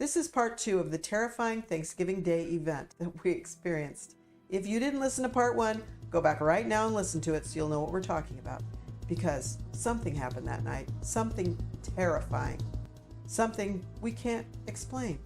This is part 2 of the terrifying Thanksgiving Day event that we experienced. If you didn't listen to part 1, go back right now and listen to it so you'll know what we're talking about. Because something happened that night. Something terrifying. Something we can't explain.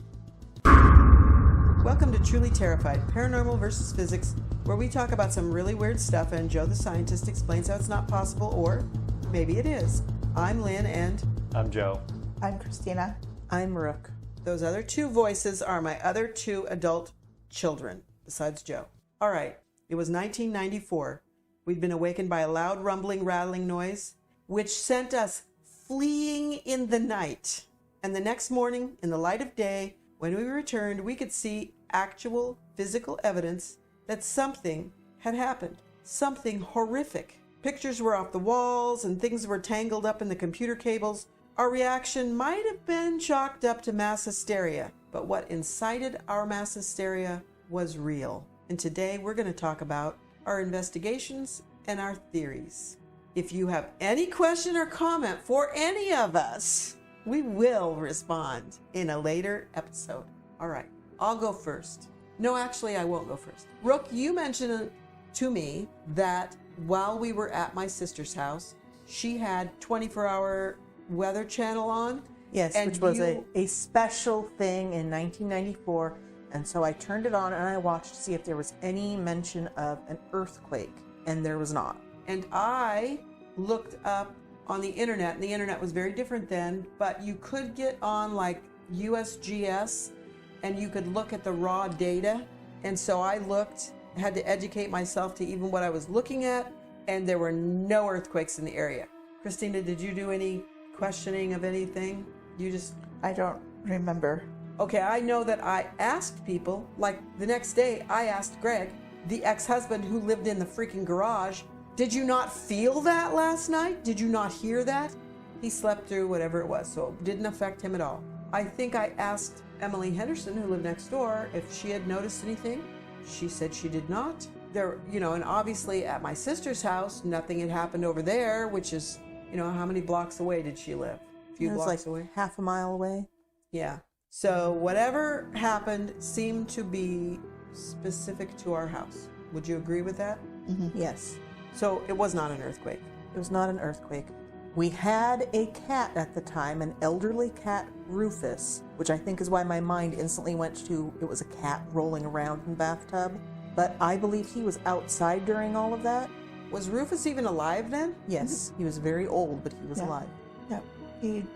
Welcome to Truly Terrified, Paranormal versus Physics, where we talk about some really weird stuff and Joe the scientist explains how it's not possible, or maybe it is. I'm Lin and... I'm Joe. I'm Christina. I'm Rook. Those other 2 voices are my other 2 adult children, besides Joe. All right, it was 1994. We'd been awakened by a loud rumbling, rattling noise, which sent us fleeing in the night. And the next morning, in the light of day, when we returned, we could see actual physical evidence that something had happened. Something horrific. Pictures were off the walls and things were tangled up in the computer cables. Our reaction might have been chalked up to mass hysteria, but what incited our mass hysteria was real. And today we're going to talk about our investigations and our theories. If you have any question or comment for any of us, we will respond in a later episode. All right, I'll go first. No, actually, I won't go first. Rook, you mentioned to me that while we were at my sister's house, she had 24-hour Weather Channel on. Yes, which was a special thing in 1994. And so I turned it on and I watched to see if there was any mention of an earthquake. And there was not. And I looked up on the internet, and the internet was very different then, but you could get on like USGS and you could look at the raw data. And so I had to educate myself to even what I was looking at, and there were no earthquakes in the area. Christina, did you do any questioning of anything? I don't remember. Okay, I know that I asked people, like the next day I asked Greg, the ex-husband who lived in the freaking garage, did you not feel that last night? Did you not hear that? He slept through whatever it was, so it didn't affect him at all. I think I asked Emily Henderson, who lived next door, if she had noticed anything. She said she did not. And obviously at my sister's house, nothing had happened over there, which is, how many blocks away did she live? A few blocks away. Half a mile away. Yeah. So whatever happened seemed to be specific to our house. Would you agree with that? Mm-hmm. Yes. So it was not an earthquake. It was not an earthquake. We had a cat at the time, an elderly cat, Rufus, which I think is why my mind instantly went to it was a cat rolling around in the bathtub. But I believe he was outside during all of that. Was Rufus even alive then? Yes, he was very old, but he was alive. Yeah,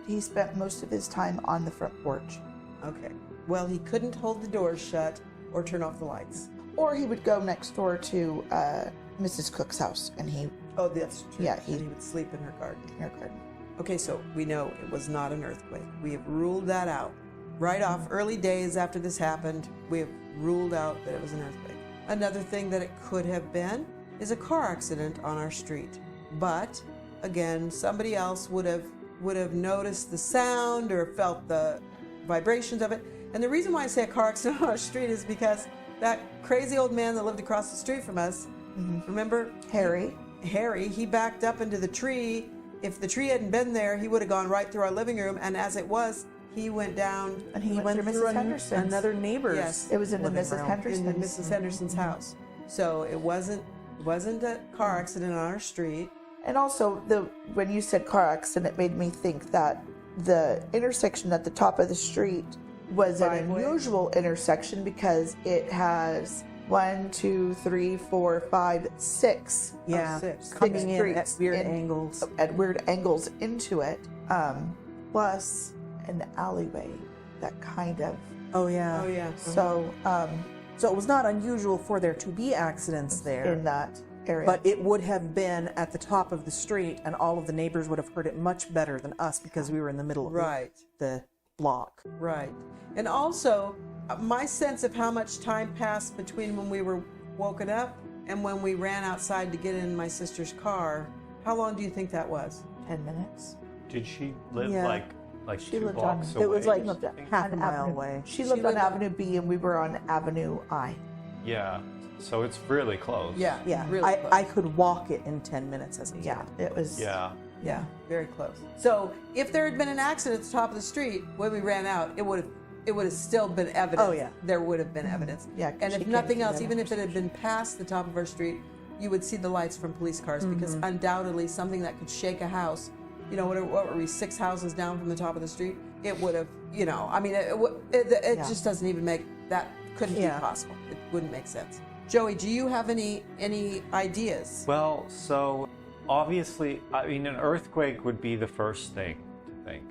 he spent most of his time on the front porch. Okay. Well, he couldn't hold the doors shut or turn off the lights. Or he would go next door to Mrs. Cook's house, and he... Oh, that's true. Yeah, he would sleep in her garden. garden. Okay, so we know it was not an earthquake. We have ruled that out. Right off, early days after this happened, we have ruled out that it was an earthquake. Another thing that it could have been is a car accident on our street. But, again, somebody else would have noticed the sound or felt the vibrations of it. And the reason why I say a car accident on our street is because that crazy old man that lived across the street from us, remember? Harry, he backed up into the tree. If the tree hadn't been there, he would have gone right through our living room. And as it was, he went down. And he went through Mrs. Henderson's. Another neighbor's. Yes. It was in the Mrs. Henderson's. In the Mrs. Henderson's house. So it wasn't a car accident on our street. And also, when you said car accident, it made me think that the intersection at the top of the street was an unusual intersection because it has 1, 2, 3, 4, 5, 6. Yeah, six. coming in at weird angles into it, plus an alleyway that kind of. Oh yeah. So it was not unusual for there to be accidents there in that area, but it would have been at the top of the street, and all of the neighbors would have heard it much better than us because we were in the middle of the block. Right. And also, my sense of how much time passed between when we were woken up and when we ran outside to get in my sister's car, how long do you think that was? 10 minutes. Did she live like she 2 lived blocks on, away? It was like half a mile away. She lived on Avenue B and we were on Avenue I. Yeah, so it's really close. Yeah. Really close. I could walk it in 10 minutes as a kid. Yeah, it was. Yeah, very close. So if there had been an accident at the top of the street when we ran out, it would have it would have still been evidence. Oh, yeah. There would have been evidence. Yeah, 'cause And she if came nothing through else, that even if it had been past the top of our street, you would see the lights from police cars because undoubtedly something that could shake a house, you know, what were we, 6 houses down from the top of the street? It would have, you know, I mean, it just doesn't even make, that couldn't be possible. It wouldn't make sense. Joey, do you have any ideas? Well, so obviously, I mean, an earthquake would be the first thing to think,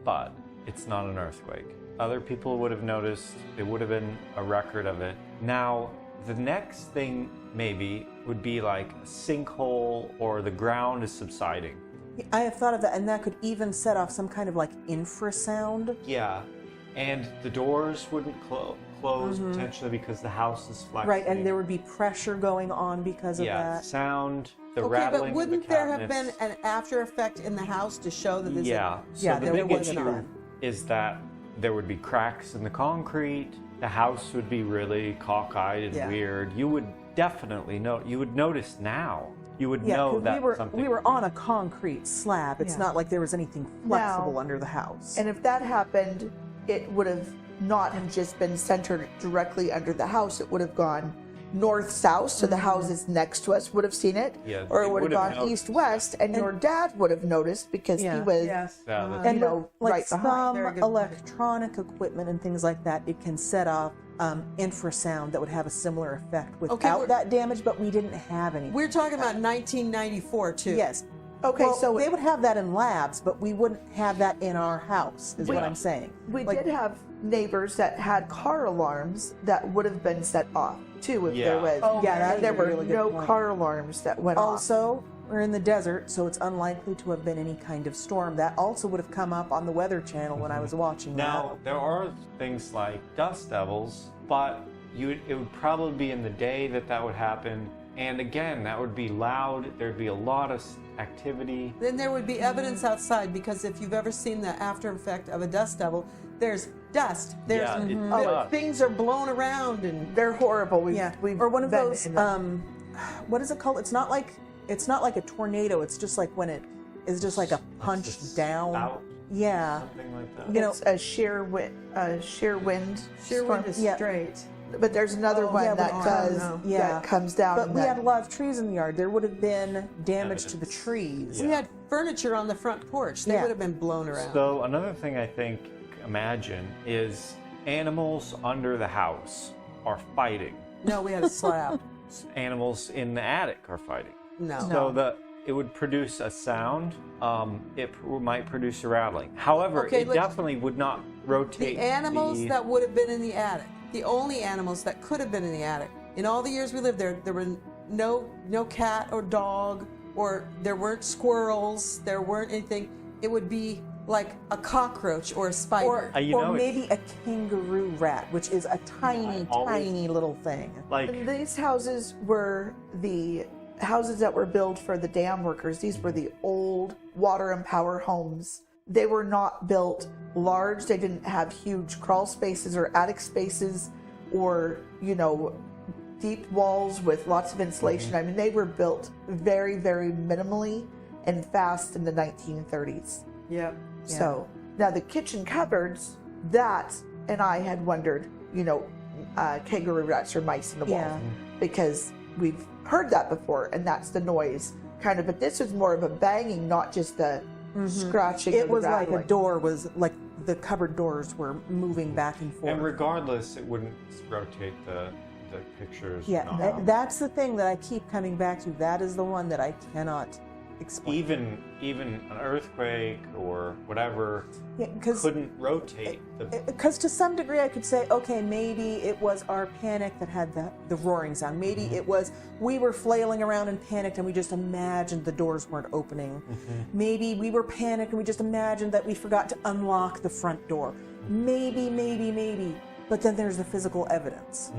but it's not an earthquake. Other people would have noticed, it would have been a record of it. Now, the next thing maybe would be like a sinkhole or the ground is subsiding. I have thought of that, and that could even set off some kind of like infrasound. Yeah, and the doors wouldn't close potentially because the house is flexing. Right, and there would be pressure going on because of that. Sound, the Okay, rattling but of wouldn't the there have been cabinets. an after effect in the house to show that there's Yeah, so Yeah, the there big was issue not. is that there would be cracks in the concrete, the house would be really cockeyed and weird. You would definitely know, you would notice now. You would know 'cause that we were on a concrete slab. It's not like there was anything flexible under the house. And if that happened, it would have not have just been centered directly under the house. It would have gone north-south, so the houses next to us would have seen it. Yeah, or it they would have would have gone noticed. east-west, and your dad would have noticed because he was, Yeah, that's- And you know, like right some behind. Very good point. electronic equipment and things like that, it can set off infrasound that would have a similar effect without that damage, but we didn't have any. We're talking about 1994 too. Yes. Okay, Well, so they would have that in labs, but we wouldn't have that in our house, is what I'm saying. we Like, did have neighbors that had car alarms that would have been set off too if there Yeah. was. Oh, yeah, that and is there a were really good no point. car alarms that went off. Also, we're in the desert, so it's unlikely to have been any kind of storm. That also would have come up on the Weather Channel when I was watching Now, there are things like dust devils, but it would probably be in the day that would happen. And again, that would be loud. There'd be a lot of activity. Then there would be evidence outside because if you've ever seen the after effect of a dust devil, there's dust. There's Yeah, it does. things are blown around and They're horrible. that. We've Or one of been those, in them. what is it called? It's not like a tornado. It's just like when it is just like a punch It's a down. spout, Yeah. something like that. You know, It's a sheer wind. sheer wind is Yeah. straight. But there's another one yeah, that but- does Yeah. that comes down. but and we that- had a lot of trees in the yard. There would have been damage to the trees. We had furniture on the front porch. They Yeah. would have been blown around. So another thing I think, imagine, is animals under the house are fighting. No, we had a slab. Animals in the attic are fighting. No. So it would produce a sound. Might produce a rattling. However, Okay, it look, definitely would not rotate. The animals the- that would have been in the attic, the only animals that could have been in the attic, in all the years we lived there, there were no cat or dog, or there weren't squirrels, there weren't anything. It would be like a cockroach or a spider. You know, Or it's- maybe a kangaroo rat, which is a tiny, always- tiny little thing. like And these houses were the houses that were built for the dam workers. These were the old water and power homes. They were not built large. They didn't have huge crawl spaces or attic spaces or, deep walls with lots of insulation. I mean, they were built very, very minimally and fast in the 1930s. Yep. So now the kitchen cupboards, that, and I had wondered, kangaroo rats or mice in the wall, Yeah. because we've heard that before, and that's the noise kind of. But this was more of a banging, not just the scratching. It or the was like a rattling. door was like the cupboard doors were moving back and forth. and regardless, it wouldn't rotate the pictures. Yeah, not- that's the thing that I keep coming back to. That is the one that I cannot explain. even an earthquake or whatever couldn't rotate the. Because to some degree I could say, okay, maybe it was our panic that had the roaring sound. Maybe it was we were flailing around and panicked and we just imagined the doors weren't opening. Maybe we were panicked and we just imagined that we forgot to unlock the front door. Maybe. But then there's the physical evidence.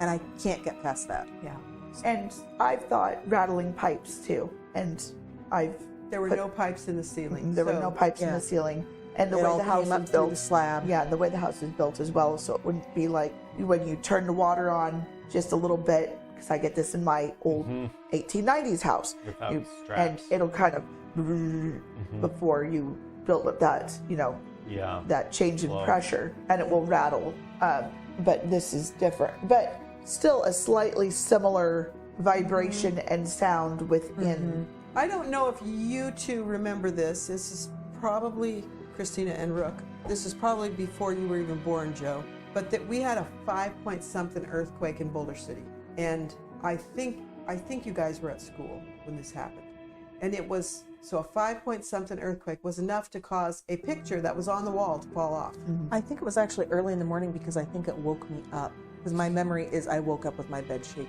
And I can't get past that. Yeah. And I've thought rattling pipes too. And There were no pipes in the ceiling. there were so- no pipes in yeah. the ceiling. And the It way all the house came up is through built, the slab. Yeah, the way the house is built as well, so it wouldn't be like when you turn the water on just a little bit, because I get this in my old 1890s house. Without and straps. it'll kind of before you build up that, Yeah. that change in Flow. pressure, and it will rattle. But this is different. But still a slightly similar vibration and sound within. I don't know if you two remember this. This is probably Christina and Rook. This is probably before you were even born, Joe. But that we had a 5-point-something earthquake in Boulder City, and I think you guys were at school when this happened. And it was, so a 5-point-something earthquake was enough to cause a picture that was on the wall to fall off. I think it was actually early in the morning because I think it woke me up. Because my memory is I woke up with my bed shaking.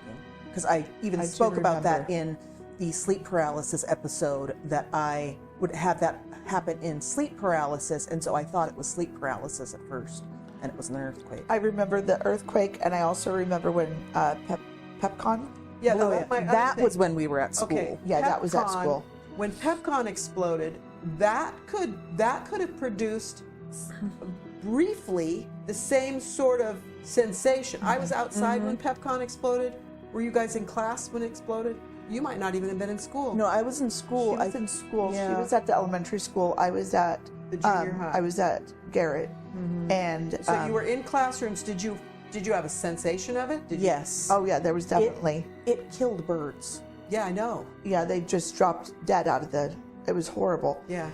Because I even spoke about that in the sleep paralysis episode, that I would have that happen in sleep paralysis, and so I thought it was sleep paralysis at first, and it was an earthquake. I remember the earthquake, and I also remember when PepCon. Yeah, that was when we were at school. Okay, Yeah, that was at PepCon, school. When PepCon exploded, that could have produced briefly the same sort of sensation. I was outside when PepCon exploded. Were you guys in class when it exploded? You might not even have been in school. No, I was in school. She was in school. Yeah. She was at the elementary school. I was at The junior high. I was at Garrett, and So you were in classrooms. Did you have a sensation of it? Did you? Yes. oh yeah, there was definitely. It killed birds. Yeah, I know. Yeah, they just dropped dead out of the. It was horrible. Yeah.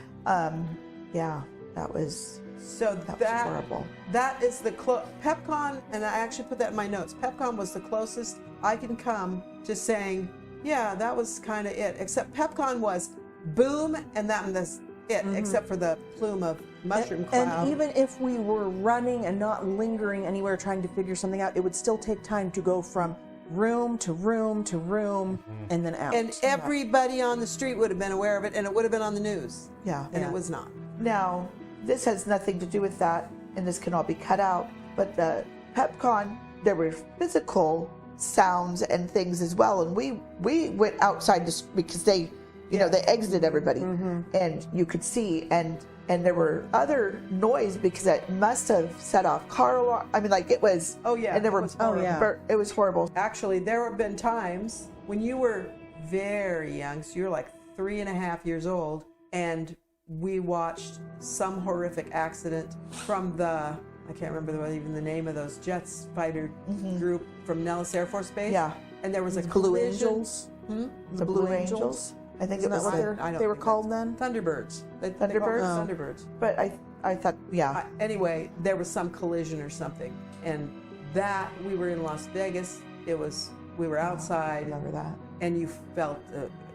Yeah, that was So was that horrible. that is the PepCon, and I actually put that in my notes. PepCon was the closest I can come to saying, yeah, that was kind of it. Except PepCon was boom, and that was it. Except for the plume of mushroom cloud. And even if we were running and not lingering anywhere trying to figure something out, it would still take time to go from room to room to room and then out. And everybody on the street would have been aware of it, and it would have been on the news. Yeah. And it was not. Now, this has nothing to do with that, and this can all be cut out. But the PepCon, there were physical sounds and things as well, and we went outside because they, you know, they exited everybody, and you could see, and there were other noise because it must have set off car alarm. I mean, like it was. Oh, yeah, and there it were. was horrible. It was horrible. Actually, there have been times when you were very young, so you were like 3.5 years old, and we watched some horrific accident from the, I can't remember even the name of those jets fighter group from Nellis Air Force Base. Yeah. And there was a Blue collision. Angels. The Blue Angels. I think Isn't it that was. what I don't they were think called then? Thunderbirds. They call them Thunderbirds? Thunderbirds. But I thought, yeah. Anyway, there was some collision or something, and that we were in Las Vegas. We were outside. I remember that. And you felt,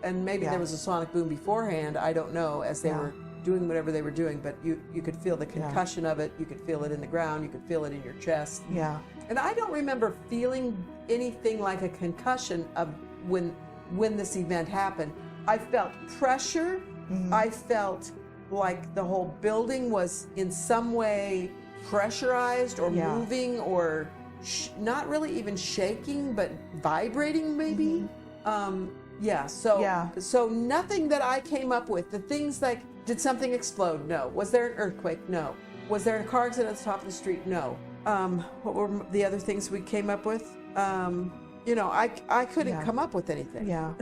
and maybe Yeah. there was a sonic boom beforehand. I don't know, as they were doing whatever they were doing, but you could feel the concussion of it. You could feel it in the ground. You could feel it in your chest. Yeah. And I don't remember feeling anything like a concussion of when this event happened. I felt pressure. I felt like the whole building was in some way pressurized or moving or not really even shaking, but vibrating maybe. So nothing that I came up with. The things like, did something explode? No. Was there an earthquake? No. Was there a car accident at the top of the street? No. What were the other things we came up with? I couldn't come up with anything. Yeah.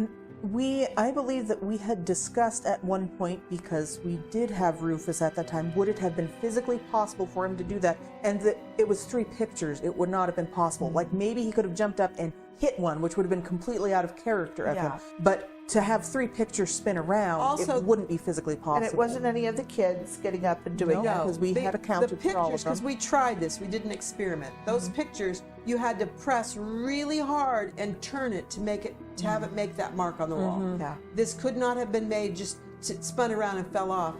I believe that we had discussed at one point, because we did have Rufus at that time, would it have been physically possible for him to do that? And that it was 3 pictures. It would not have been possible. Like maybe he could have jumped up and hit one, which would have been completely out of character of him. But to have 3 pictures spin around, Also, it wouldn't be physically possible. And it wasn't any of the kids getting up and doing that. because we had accounted the for all of pictures, them. because we tried this, we didn't experiment. Those pictures, you had to press really hard and turn it to have it make that mark on the wall. Yeah. This could not have been made just to spun around and fell off.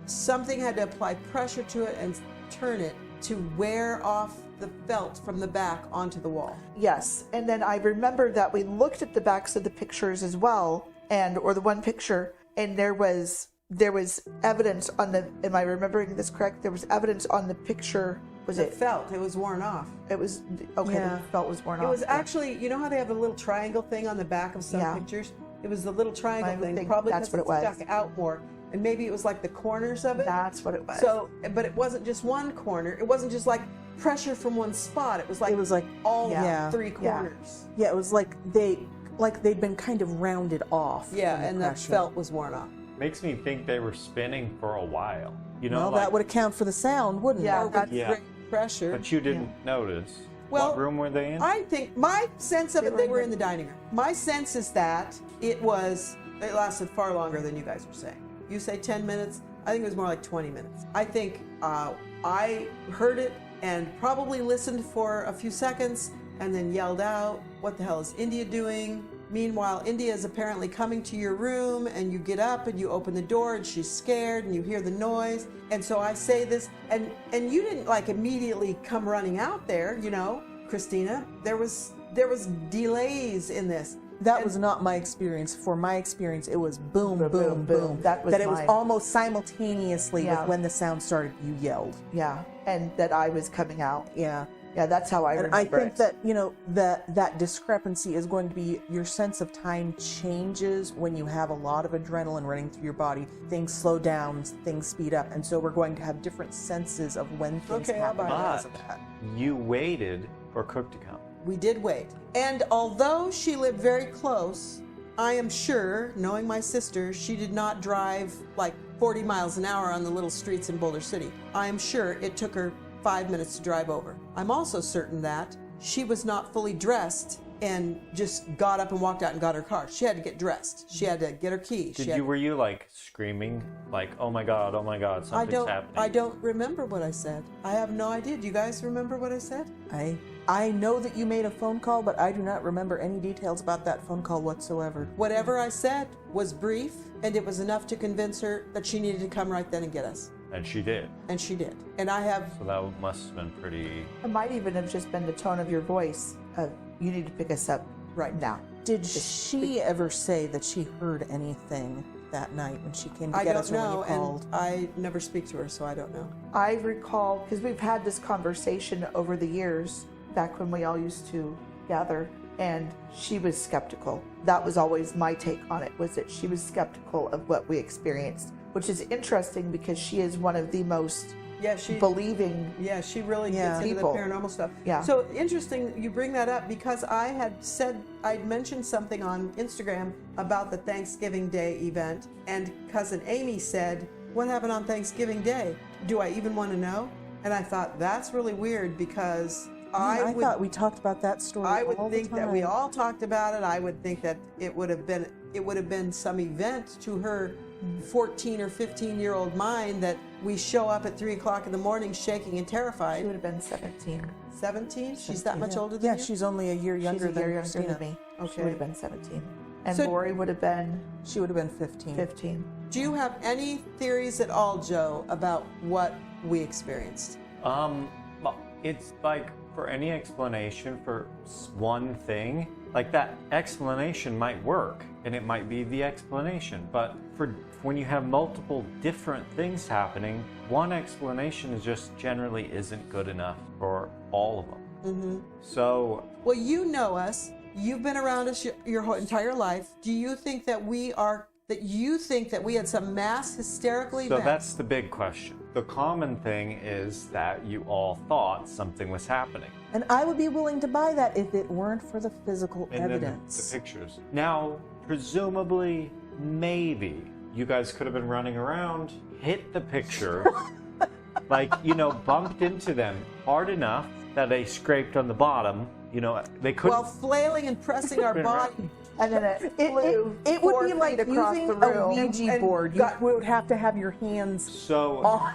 Something had to apply pressure to it and turn it to wear off the felt from the back onto the wall. Yes, and then I remember that we looked at the backs of the pictures as well, or the one picture, and there was evidence on the. Am I remembering this correct? There was evidence on the picture. Was It it? felt, it was worn off. It was okay. Yeah. The felt was worn It off. was actually, you know how they have a little triangle thing on the back of some pictures? It was the little triangle I thing, think probably that's because what it it was. stuck out more. And maybe it was like the corners of it. That's what it was. So, but it wasn't just one corner. It wasn't just like pressure from one spot. It was like all 3 corners. Yeah, it was like they'd been kind of rounded off. Yeah, from the and the pressure. felt was worn off. Makes me think they were spinning for a while. You know, Well, that would account for the sound, wouldn't Yeah, it? that's Yeah. Great pressure. But you didn't notice. Well, what room were they in? I think my sense of it, they were in the dining room. My sense is that it lasted far longer than you guys were saying. You say 10 minutes. I think it was more like 20 minutes. I think I heard it and probably listened for a few seconds and then yelled out, "What the hell is India doing?" Meanwhile, India is apparently coming to your room, and you get up and you open the door, and she's scared, and you hear the noise. And so I say this, and you didn't like immediately come running out there, you know, Christina. There was delays in this. That was not my experience. For my experience, it was boom, boom, boom. That was it was mine. almost simultaneously Yeah. with when the sound started, you yelled. Yeah, and that I was coming out. Yeah. Yeah, that's how I And remember I think it. that, you know, that discrepancy is going to be your sense of time changes when you have a lot of adrenaline running through your body. Things slow down, things speed up. And so we're going to have different senses of when things Okay, I'll happen buy that. because of that. You waited for Cook to come. We did wait. And although she lived very close, I am sure, knowing my sister, she did not drive like 40 miles an hour on the little streets in Boulder City. I am sure it took her 5 minutes to drive over. I'm also certain that she was not fully dressed and just got up and walked out and got her car. She had to get dressed. She had to get her key. Were you like screaming, like, oh my God, something's happening? I don't remember what I said. I have no idea. Do you guys remember what I said? I know that you made a phone call, but I do not remember any details about that phone call whatsoever. Whatever I said was brief, and it was enough to convince her that she needed to come right then and get us. And she did. And she did. And I have... So that must have been pretty... It might even have just been the tone of your voice of, you need to pick us up right now. Did she ever say that she heard anything that night when she came to get us or when you called? I never speak to her, so I don't know. I recall, because we've had this conversation over the years, back when we all used to gather, and she was skeptical. That was always my take on it, was that she was skeptical of what we experienced, which is interesting because she is one of the most believing she really gets into people. the paranormal stuff. Yeah. So interesting you bring that up, because I'd mentioned something on Instagram about the Thanksgiving Day event, and cousin Amy said, "What happened on Thanksgiving Day? Do I even want to know?" And I thought, that's really weird, because I thought we talked about that story I would all think the that time. we all talked about it. I would think that it would have been some event to her 14 or 15-year-old mind that we show up at 3 o'clock in the morning shaking and terrified. She would have been 17. 17? She's that much older than Yeah, you? she's only a year younger She's a year than younger Christina. than me. Okay. She would have been 17. And So- Lori would have been She would have been 15. 15. Do you have any theories at all, Joe, about what we experienced? Well, it's like for any explanation for one thing, like that explanation might work and it might be the explanation, but for when you have multiple different things happening, one explanation is just generally isn't good enough for all of them. Mm-hmm. So, Well, you know us. You've been around us your whole entire life. Do you think that we had some mass hysterical event? so that's the big question. The common thing is that you all thought something was happening. And I would be willing to buy that if it weren't for the physical And then evidence. the pictures. Now, presumably, maybe you guys could have been running around, hit the picture, bumped into them hard enough that they scraped on the bottom. They couldn't. While flailing and pressing our body. And then it flew It 4 would be like feet across using the a room. Ouija And board. You would have to have your hands So, on.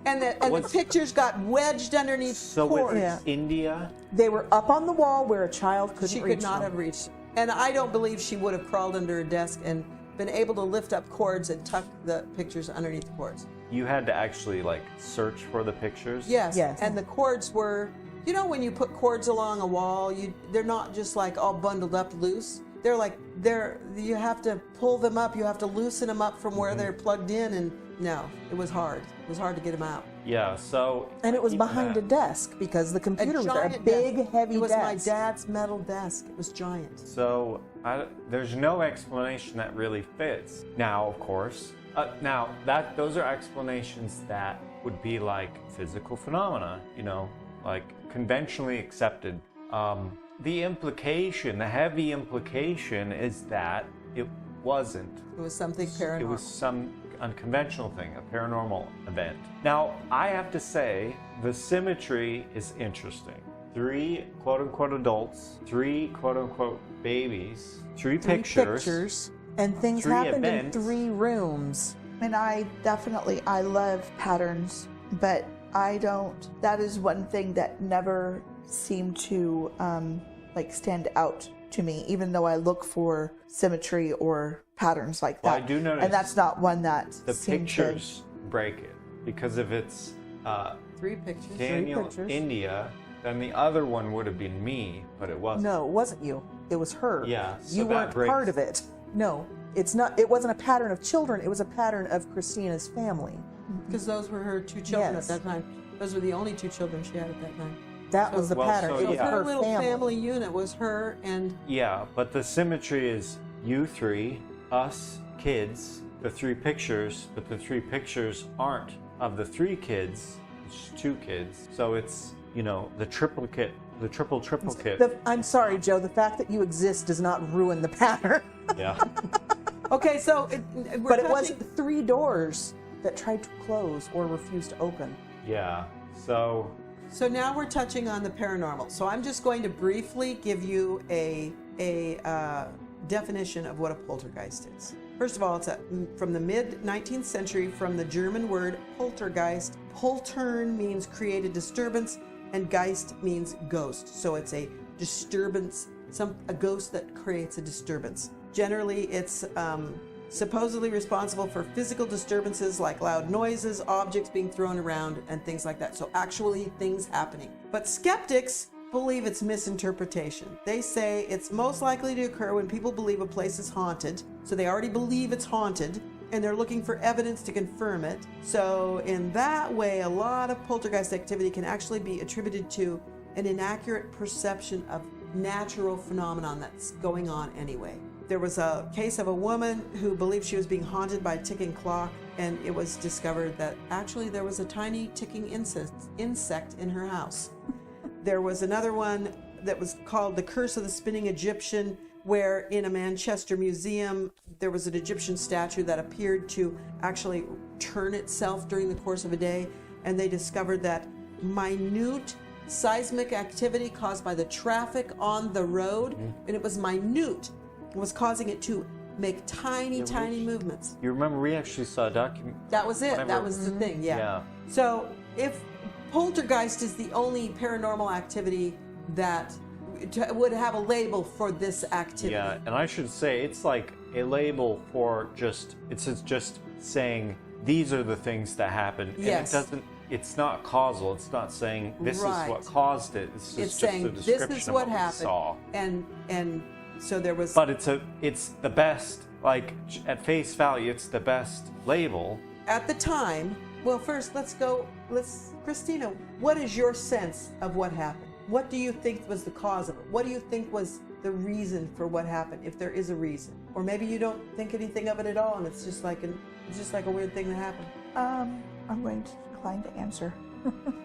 And the pictures got wedged underneath so cords. with India, They were up on the wall where a child couldn't She reach could not them. have reached. And I don't believe she would have crawled under a desk and been able to lift up cords and tuck the pictures underneath the cords. you had to actually search for the pictures. Yes. Yes. And the cords were, when you put cords along a wall, they're not just all bundled up loose. You have to pull them up. You have to loosen them up from where they're plugged in. And no, it was hard. It was hard to get them out. Yeah. So. And it was even behind that. a desk because the computer was there, a giant big, desk. heavy It was desk. my dad's metal desk. It was giant. So there's no explanation that really fits. Now, of course, those are explanations that would be like physical phenomena, conventionally accepted. The heavy implication is that it wasn't. It was something paranormal. It was some unconventional thing, a paranormal event. Now, I have to say, the symmetry is interesting. 3 quote-unquote adults, 3 quote-unquote babies, 3 pictures, and things 3 happened events. in 3 rooms. And I love patterns, but that is one thing that never seemed to stand out to me, even though I look for symmetry or patterns like that. Well, I do notice, and that's not one that the seemed pictures break it, because if it's 3 pictures. Daniel, 3 pictures. India, then the other one would have been me, but it wasn't. No, it wasn't you. It was her. Yeah, so you that weren't breaks- part of it. No, it's not. It wasn't a pattern of children. It was a pattern of Christina's family. Because those were her 2 children Yes. at that time. Those were the only 2 children she had at that time. That was the Well, pattern. so It So was yeah. her her little family unit was her and Yeah, but the symmetry is you 3, us, kids, the 3 pictures, but the 3 pictures aren't of the 3 kids, it's 2 kids. So it's, the triplicate, the triple kit. I'm sorry, Joe. The fact that you exist does not ruin the pattern. Yeah. okay. So, But it was 3 doors that tried to close or refused to open. Yeah. So now we're touching on the paranormal. So I'm just going to briefly give you a definition of what a poltergeist is. First of all, it's from the mid-19th century, from the German word poltergeist. Poltern means created disturbance, and Geist means ghost. So it's a disturbance, a ghost that creates a disturbance. Generally, it's supposedly responsible for physical disturbances like loud noises, objects being thrown around, and things like that. So actually things happening. But skeptics believe it's misinterpretation. They say it's most likely to occur when people believe a place is haunted. So they already believe it's haunted, and they're looking for evidence to confirm it. So in that way, a lot of poltergeist activity can actually be attributed to an inaccurate perception of natural phenomenon that's going on anyway. There was a case of a woman who believed she was being haunted by a ticking clock, and it was discovered that actually there was a tiny ticking insect in her house. There was another one that was called The Curse of the Spinning Egyptian, where in a Manchester museum there was an Egyptian statue that appeared to actually turn itself during the course of a day, and they discovered that minute seismic activity caused by the traffic on the road, and it was minute, was causing it to make tiny movements. you remember we actually saw a document. That was it. That was the thing. Yeah. So if poltergeist is the only paranormal activity that would have a label for this activity. Yeah, and I should say it's like a label for it's just saying these are the things that happen. Yes. And it's not causal. It's not saying this Right. is what caused it. It's saying just a this description is of what we happened. saw. And so there was. But it's the best, like at face value, it's the best label. At the time, well, first Christina, what is your sense of what happened? What do you think was the cause of it? What do you think was the reason for what happened, if there is a reason? Or maybe you don't think anything of it at all, and it's just like a weird thing that happened. I'm going to decline to answer.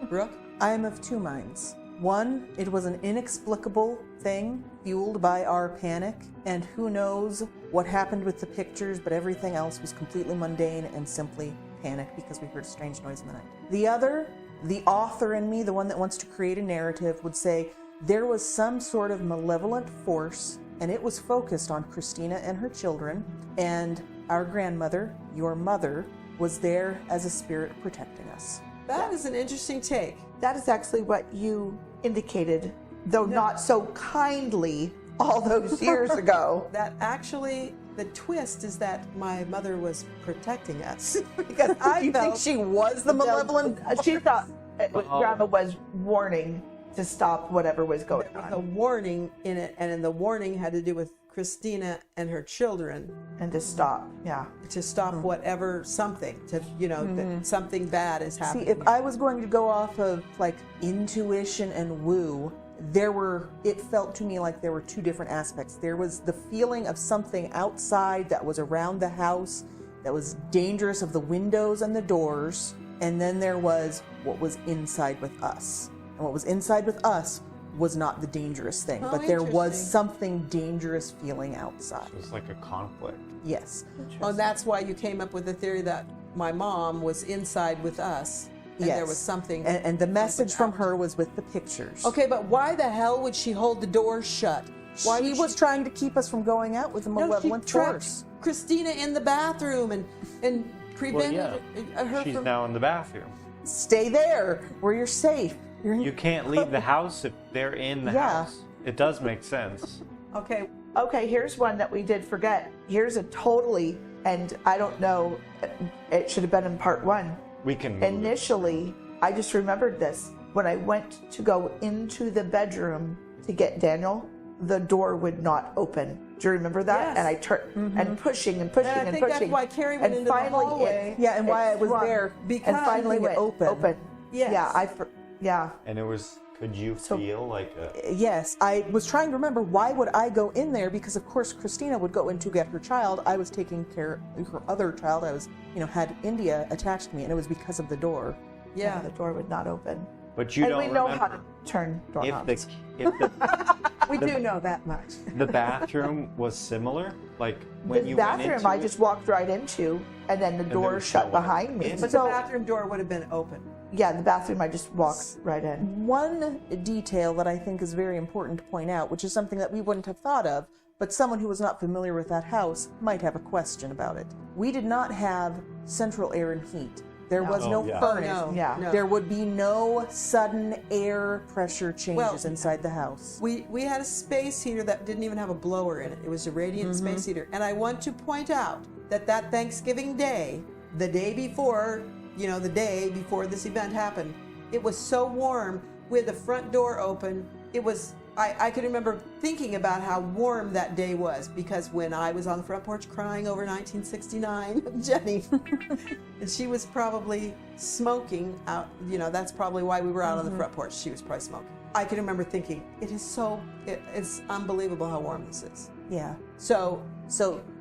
Brooke? I am of 2 minds. One, it was an inexplicable thing fueled by our panic, and who knows what happened with the pictures, but everything else was completely mundane and simply panic because we heard a strange noise in the night. The other, the author in me, the one that wants to create a narrative, would say there was some sort of malevolent force, and it was focused on Christina and her children, and our grandmother, your mother, was there as a spirit protecting us. That is an interesting take. That is actually what you indicated, though not so kindly, all those years ago. That actually, the twist is that my mother was protecting us. Because You think she was the malevolent? She thought Grandma was warning to stop whatever was going there was a on warning in it, and in the warning had to do with Christina and her children, and to stop. Yeah. to stop whatever something, that something bad is See, happening. if I was going to go off of like intuition and woo, it felt to me like there were 2 different aspects. There was the feeling of something outside that was around the house, that was dangerous, of the windows and the doors, and then there was what was inside with us. And what was inside with us was not the dangerous thing, Oh, but there was interesting. something dangerous feeling outside. It was like a conflict. Yes. Oh, that's why you came up with the theory that my mom was inside with us, and Yes. there was something. And the message from out. her was with the pictures. Okay, but why the hell would she hold the door shut? Why She would was trying to keep us from going out with a No, she malevolent trapped force. Christina in the bathroom and Well, prevented yeah. her She's from. now in the bathroom. Stay there where you're safe. You can't leave the house if they're in the Yeah. house. It does make sense. Okay, Okay, here's one that we did forget. Here's a totally, and I don't know, it should have been in part 1. We can move it. Initially, I just remembered this. When I went to go into the bedroom to get Daniel, the door would not open. Do you remember that? Yes. And I turned and pushing and pushing And I and think pushing. that's why Carrie went and into the finally hallway. Yeah, and why it I was swung. there because and finally it went open. open. Yes. Yeah. And it was, could you feel like a... Yes, I was trying to remember why would I go in there, because of course Christina would go in to get her child. I was taking care of her other child. I was, had India attached to me, and it was because of the door. Yeah. The door would not open. But you and don't we know remember how to turn if doorknobs. We do know that much. the bathroom was similar? Like when The you bathroom went into I it? just walked right into, and then the there door was shut no one behind me. in. But So, the bathroom door would have been open. yeah, the bathroom I just walked right in. One detail that I think is very important to point out, which is something that we wouldn't have thought of, but someone who was not familiar with that house might have a question about it. We did not have central air and heat. There was no Oh, yeah. furnace. Oh, no. Yeah. No. There would be no sudden air pressure changes Well, inside the house. We had a space heater that didn't even have a blower in it. It was a radiant space heater. And I want to point out that Thanksgiving Day, the day before, the day before this event happened, it was so warm with the front door open. It was, I can remember thinking about how warm that day was, because when I was on the front porch crying over 1969 with Jenny, and she was probably smoking out, that's probably why we were out on the front porch. She was probably smoking. I can remember thinking, it's unbelievable how warm this is. Yeah. So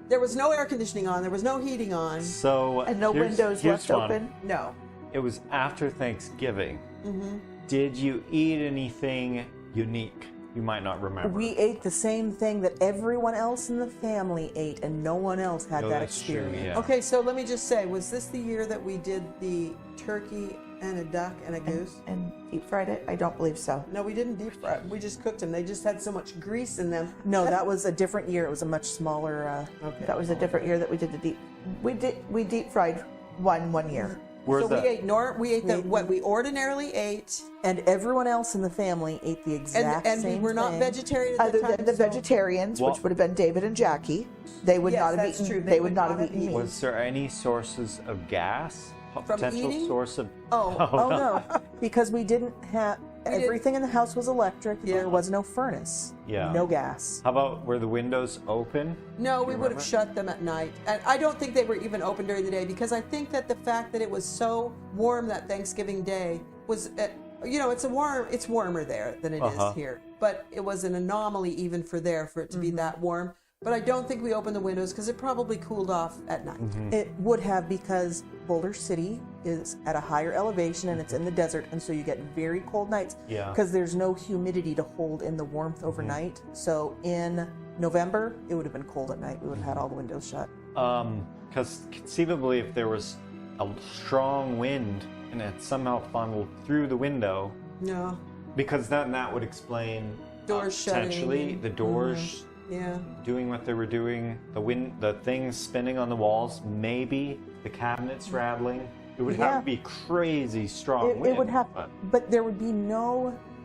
there was no air conditioning on, there was no heating on. So And no windows here's left one. open. No. It was after Thanksgiving. Mm-hmm. Did you eat anything unique? You might not remember. We ate the same thing that everyone else in the family ate, and no one else had No, that that's true, experience. yeah. Okay, so let me just say, was this the year that we did the turkey and a duck and a goose? And deep fried it? I don't believe so. No, we didn't deep fry. We just cooked them. They just had so much grease in them. No, that was a different year. It was a much smaller. Okay. That was a different year that we did the deep. We deep fried one year. Where's So that? we ate what we ordinarily ate, And everyone else in the family ate the exact and same we were not thing. vegetarian at the Other time. than the so- vegetarians, Well- which would have been David and Jackie, they would Yes, not have that's eaten. true. They would not have eaten meat. Was there any sources of gas? Potential eating? source of... Oh. Oh no, because we didn't have didn't- everything in the house was electric. Yeah. There was no furnace. Yeah. No gas. How about were the windows open? No, we You would have remember? shut them at night. And I don't think they were even open during the day, because I think that the fact that it was so warm that Thanksgiving Day was, it's warmer there than it is here. But it was an anomaly even for it to be that warm. But I don't think we opened the windows, because it probably cooled off at night. It would have, because Boulder City is at a higher elevation and it's in the desert, and so you get very cold nights. Yeah. Because there's no humidity to hold in the warmth overnight. So in November, it would have been cold at night. We would have had all the windows shut. Because conceivably, if there was a strong wind and it somehow funneled through the window, No. because then that would explain Doors shutting potentially and- the doors Yeah. doing what they were doing, the things spinning on the walls, maybe the cabinets rattling. It would have to be crazy strong wind. It would have, but- but there would be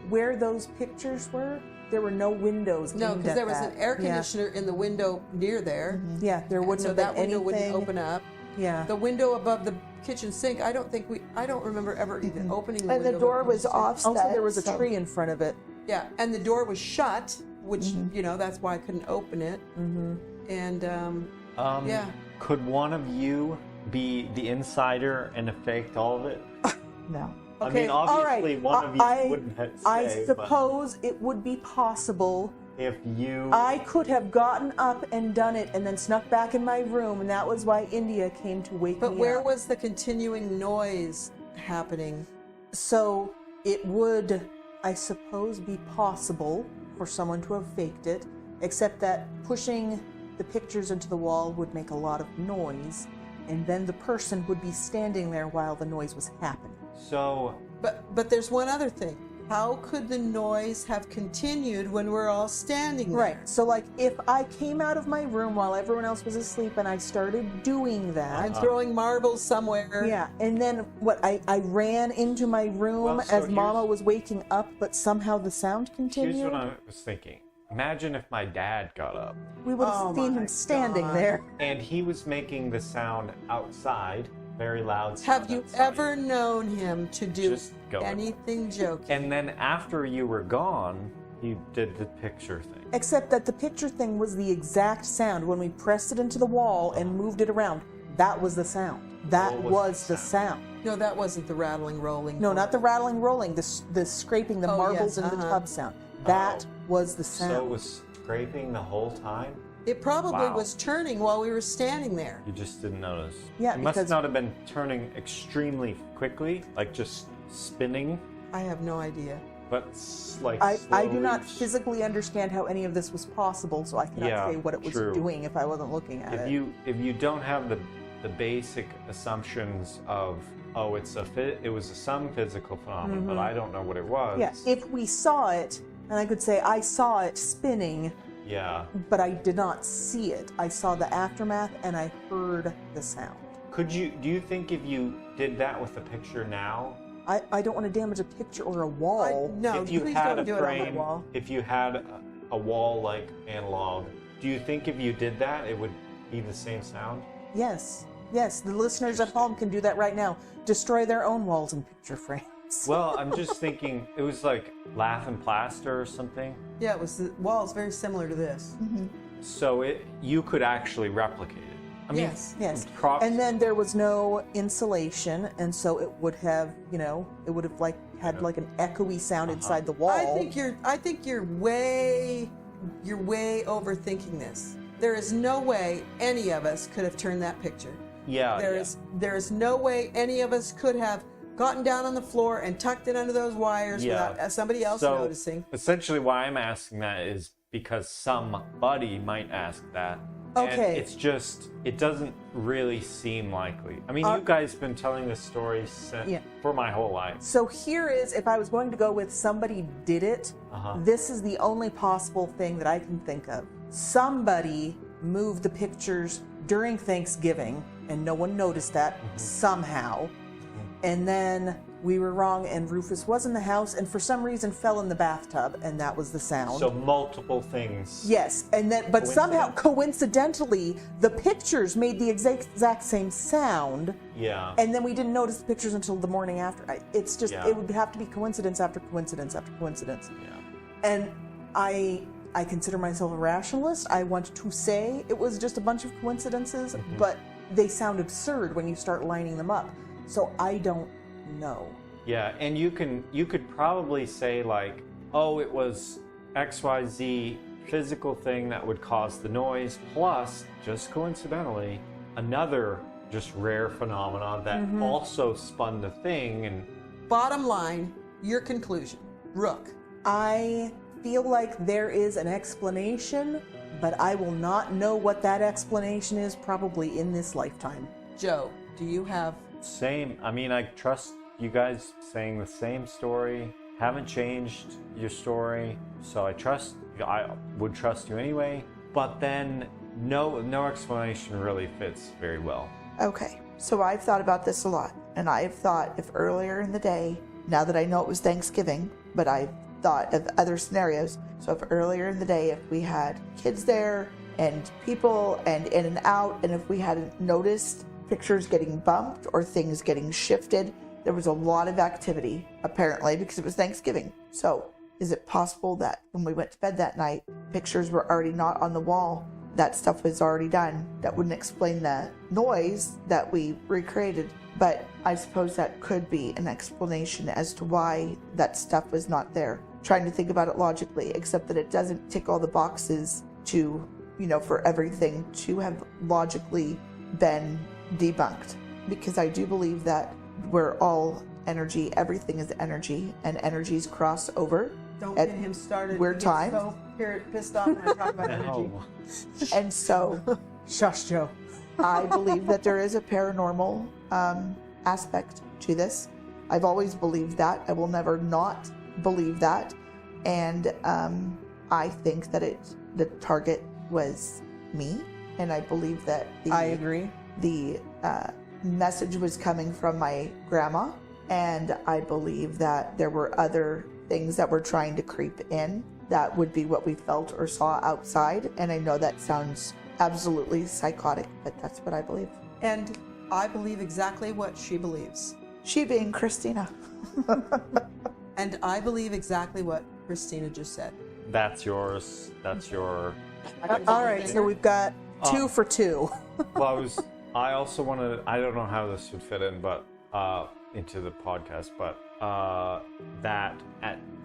where those pictures were, there were no windows. No, aimed because at there was that. an air Yeah. conditioner in the window near there. Yeah, there And wouldn't so have that been window anything. wouldn't open up. Yeah. The window above the kitchen sink, I don't remember ever even opening the And window. the door above the was sink. offset. Also, there was a so- tree in front of it. Yeah, and the door was shut, which, that's why I couldn't open it. Mm-hmm. And, yeah. Could one of you be the insider and have faked all of it? No. I Okay, mean, all obviously, right. one of you I- wouldn't have I say, suppose it would be possible. but if you... I could have gotten up and done it and then snuck back in my room, and that was why India came to wake But me where up. was the continuing noise happening? So it would I suppose, be possible for someone to have faked it, except that pushing the pictures into the wall would make a lot of noise, and then the person would be standing there while the noise was happening. So, But there's one other thing. How could the noise have continued when we're all standing there? Right. So, like, if I came out of my room while everyone else was asleep and I started doing that. And throwing marbles somewhere. Yeah. And then I ran into my room Well, so as Mama was waking up, but somehow the sound continued. here's what I was thinking. Imagine if my dad got up We would have Oh seen my him standing God. there. and he was making the sound outside, very loud sound Have you outside. ever known him to do Just go with it. anything joking? And then after you were gone, he did the picture thing. Except that the picture thing was the exact sound. When we pressed it into the wall and moved it around, that was the sound. That What was was the the sound. No, that wasn't the rattling, rolling. No, not the rattling, rolling, the scraping the Oh, marbles yes, in the uh-huh. tub sound. That was the sound. So it was scraping the whole time? It probably Wow. was turning while we were standing there. You just didn't notice. Yeah, it must because- not have been turning extremely quickly, like just spinning, I have no idea. but like I do not slowly. physically understand how any of this was possible, so I cannot Yeah, say what it was true. doing if I wasn't looking at it. If you don't have the basic assumptions of it was some physical phenomenon, but I don't know what it was. Yeah, if we saw it, and I could say I saw it spinning, Yeah. but I did not see it. I saw the aftermath and I heard the sound. Do you think if you did that with a picture now, I don't want to damage a picture or a wall. No, if you please had don't a do it on the frame, wall. if you had a wall like analog, do you think if you did that, it would be the same sound? Yes, the listeners at home can do that right now. Destroy their own walls and picture frames. Well, I'm just thinking it was like lath and plaster or something. Yeah, it was the wall's very similar to this. So you could actually replicate it. I mean, Yes. props- And then there was no insulation, and so it would have, it would have had like an echoey sound inside the wall. I think you're way overthinking this. There is no way any of us could have turned that picture. yeah, There is no way any of us could have gotten down on the floor and tucked it under those wires without somebody else So, noticing. Essentially, why I'm asking that is because somebody might ask that. And Okay. it's just, it doesn't really seem likely. I mean, you guys been telling this story for my whole life. So here is, if I was going to go with somebody did it, this is the only possible thing that I can think of. Somebody moved the pictures during Thanksgiving, and no one noticed that somehow. And then we were wrong, and Rufus was in the house, and for some reason fell in the bathtub, and that was the sound. So multiple things. Yes, and then, but somehow, coincidentally, the pictures made the exact same sound, Yeah. and then we didn't notice the pictures until the morning after. It's just, Yeah. it would have to be coincidence after coincidence after coincidence. Yeah. And I consider myself a rationalist. I want to say it was just a bunch of coincidences, but they sound absurd when you start lining them up. So I don't know. Yeah, and you could probably say like, oh, it was XYZ physical thing that would cause the noise, plus, just coincidentally, another just rare phenomenon that also spun the thing. And Bottom line, your conclusion. Rook. I feel like there is an explanation, but I will not know what that explanation is probably in this lifetime. Joe, do you have... same, I mean, I trust you guys saying the same story, haven't changed your story, so I would trust you anyway, but then no explanation really fits very well. Okay, so I've thought about this a lot, and I've thought if earlier in the day, now that I know it was Thanksgiving, but I've thought of other scenarios. So if earlier in the day, if we had kids there and people and in and out, and if we hadn't noticed pictures getting bumped or things getting shifted, there was a lot of activity, apparently, because it was Thanksgiving. So is it possible that when we went to bed that night, pictures were already not on the wall? That stuff was already done. That wouldn't explain the noise that we recreated. But I suppose that could be an explanation as to why that stuff was not there. Trying to think about it logically, except that it doesn't tick all the boxes to, for everything to have logically been debunked. Because I do believe that we're all energy. Everything is energy, and energies cross over. Don't get him started. Weird He gets time. so pissed off when I talk about energy. No. And so Shush, Joe. I believe that there is a paranormal aspect to this. I've always believed that. I will never not believe that. And I think that the target was me. And I believe that I agree. the message was coming from my grandma. And I believe that there were other things that were trying to creep in that would be what we felt or saw outside. And I know that sounds absolutely psychotic, but that's what I believe. And I believe exactly what she believes. She being Christina. And I believe exactly what Christina just said. That's yours. That's your. All right, so we've got 2 for 2. Well, I also wanted. I don't know how this would fit in, but into the podcast, but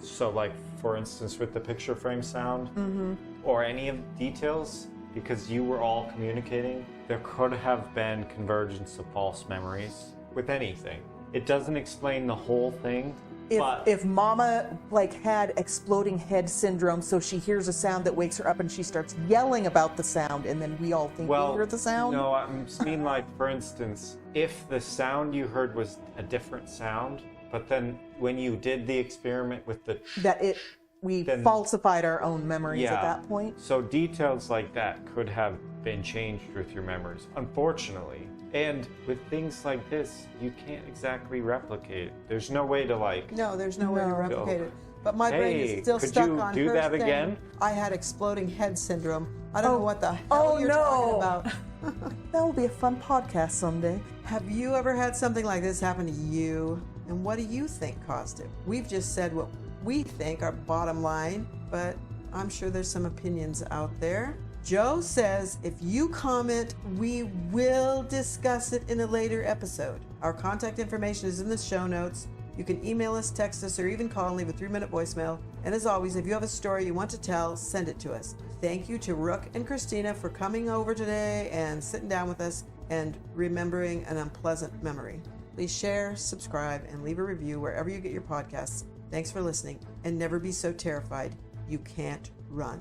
so like for instance with the picture frame sound or any of the details, because you were all communicating, there could have been convergence of false memories with anything. It doesn't explain the whole thing. If Mama had exploding head syndrome, so she hears a sound that wakes her up and she starts yelling about the sound, and then we all think we hear the sound. No, I mean for instance, if the sound you heard was a different sound, but then when you did the experiment with we falsified our own memories at that point. So details like that could have been changed with your memories, unfortunately. And with things like this, you can't exactly replicate it. There's no way to No, there's no way to replicate it. But my brain is still stuck on her do that saying, again? I had exploding head syndrome. I don't know what the hell you're talking about. That will be a fun podcast someday. Have you ever had something like this happen to you? And what do you think caused it? We've just said what we think, our bottom line, but I'm sure there's some opinions out there. Joe says if you comment, we will discuss it in a later episode. Our contact information is in the show notes. You can email us, text us, or even call and leave a 3-minute voicemail. And as always, if you have a story you want to tell, send it to us. Thank you to Rook and Christina for coming over today and sitting down with us and remembering an unpleasant memory. Please share, subscribe, and leave a review wherever you get your podcasts. Thanks for listening, and never be so terrified you can't run.